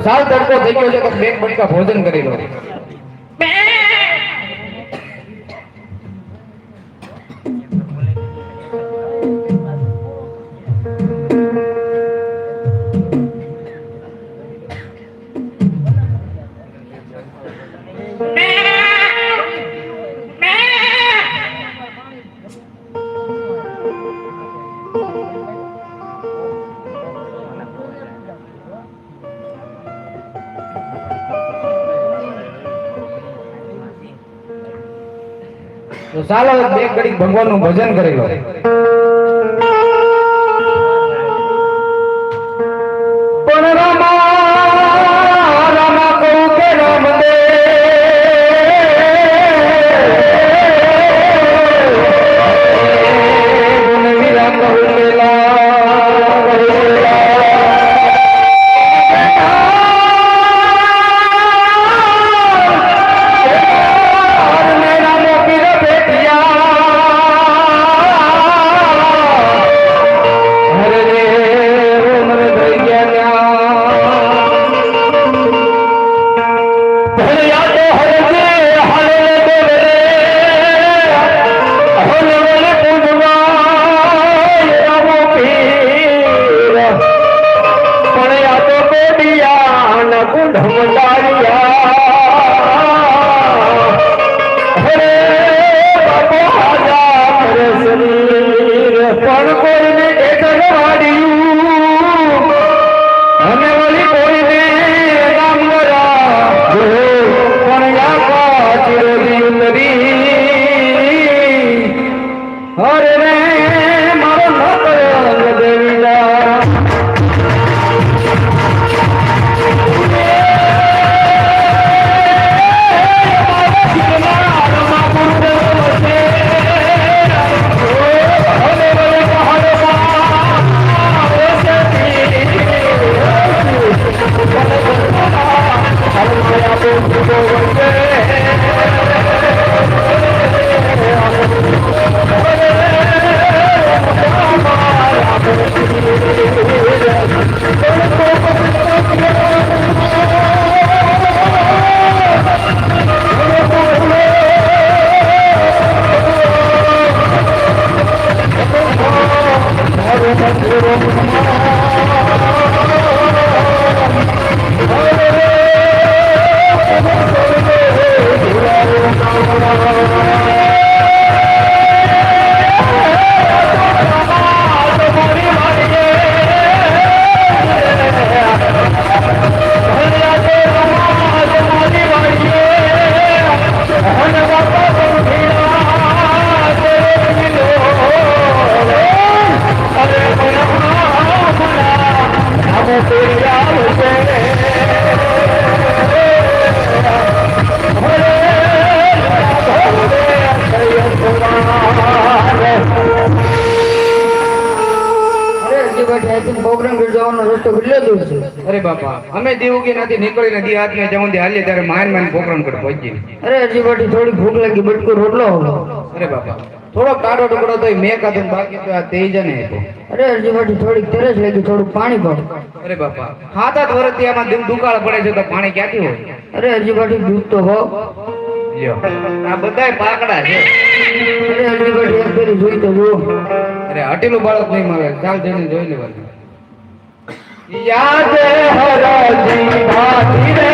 સાવ તડકો થઈ ગયો છે તો બે બટકા ભોજન કરી લો. તો ચાલો બે ઘડી ભગવાનનું ભજન કરી લો. પણ રામા રામા કહું કે રામ દે વીરા કહું અરે બાપા અમે દેવગી નથી નીકળીને દી હાથને જાઉં હાલીએ ત્યારે માન માન પ્રોગ્રામ કરી પહોંચી. અરે હજી બાટી થોડી ભૂખ લાગી બટકો રોટલો હતો. અરે બાપા થોડો કાઢો ટુકડો તો મેં કાઢું બાકી તો આ તેજને હતો. અરે હજી બાટી થોડીક તરસ લાગી થોડું પાણી પાડો. અરે બાપા 7-8 વર્ષથી આમાં દુકાળ પડે છે તો પાણી ક્યાંથી હોય? અરે હજી બાટી દૂધ તો હો લ્યો આ બધાય પાકડા છે. અરે હજી બાટી એક ફેરી જોઈ તો જો. અરે હટેલું બાળક નહીં મળે ચાલ જઈને જોઈ લેવાનું. યાદ હરાજી ભાતી રે